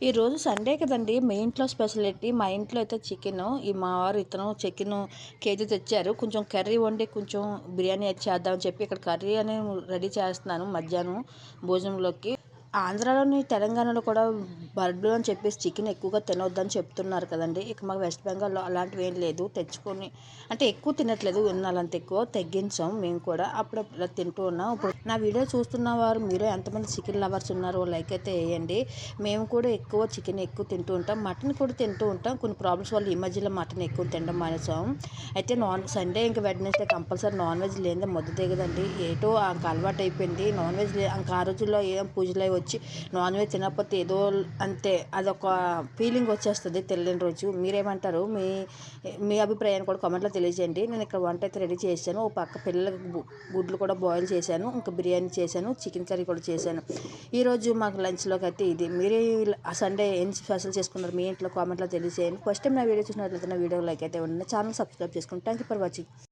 ఈరోజు సండే కదండి. మీ ఇంట్లో స్పెషాలిటీ మా ఇంట్లో అయితే చికెను. మా వారు చికెను కేజీ తెచ్చారు. కొంచెం కర్రీ వండి కొంచెం బిర్యానీ అయితే చేద్దామని చెప్పి ఇక్కడ కర్రీ అని రెడీ చేస్తున్నాను మధ్యాహ్నం భోజనంలోకి. ఆంధ్రాలోని తెలంగాణలో కూడా బర్డ్‌లు అని చెప్పేసి చికెన్ ఎక్కువగా తినొద్దని చెప్తున్నారు కదండీ. ఇక మాకు వెస్ట్ బెంగాల్‌లో అలాంటివి ఏం లేదు. తెచ్చుకొని అంటే ఎక్కువ తినట్లేదు. ఉన్నంత ఎక్కువ తగ్గించాం మేము కూడా. అప్పుడప్పుడు ఇలా తింటూ ఉన్నాం. ఇప్పుడు నా వీడియో చూస్తున్న వారు మీరు ఎంతమంది చికెన్ లవర్స్ ఉన్నారో లైక్ అయితే వేయండి. మేము కూడా ఎక్కువ చికెన్ ఎక్కువ తింటూ ఉంటాం. మటన్ కూడా తింటూ ఉంటాం. కొన్ని ప్రాబ్లమ్స్ వల్ల ఈ మధ్యలో మటన్ ఎక్కువ తినడం మానేసాం. అయితే సండే ఇంకా వెడ్నెస్డే కంపల్సరీ నాన్ వెజ్ లేనిదే ముద్ద దిగదండి. ఏటో ఇంక అలవాటు అయిపోయింది. నాన్ వెజ్ ఇంకా ఆ రోజుల్లో ఏం పూజలవి వచ్చి నాన్ వెజ్ తినకపోతే ఏదో అంతే అదొక ఫీలింగ్ వచ్చేస్తుంది తెలియని రోజు. మీరేమంటారు? మీ మీ అభిప్రాయాన్ని కూడా కామెంట్లో తెలియజేయండి. నేను ఇక్కడ వంట అయితే రెడీ చేశాను. ఓ పక్క పిల్లలకి గుడ్లు కూడా బాయిల్ చేశాను. ఇంకా బిర్యానీ చేశాను. చికెన్ కర్రీ కూడా చేశాను. ఈరోజు మాకు లంచ్లోకి అయితే ఇది. మీరు సండే ఏం స్పెషల్ చేసుకున్నారు మీ ఇంట్లో కామెంట్లో తెలియజేయండి. ఫస్ట్ టైం నా వీడియో చూసినట్లయితే నా వీడియో లైక్ అయితే ఉండండి. ఛానల్ సబ్స్క్రైబ్ చేసుకోండి. Thank you for watching.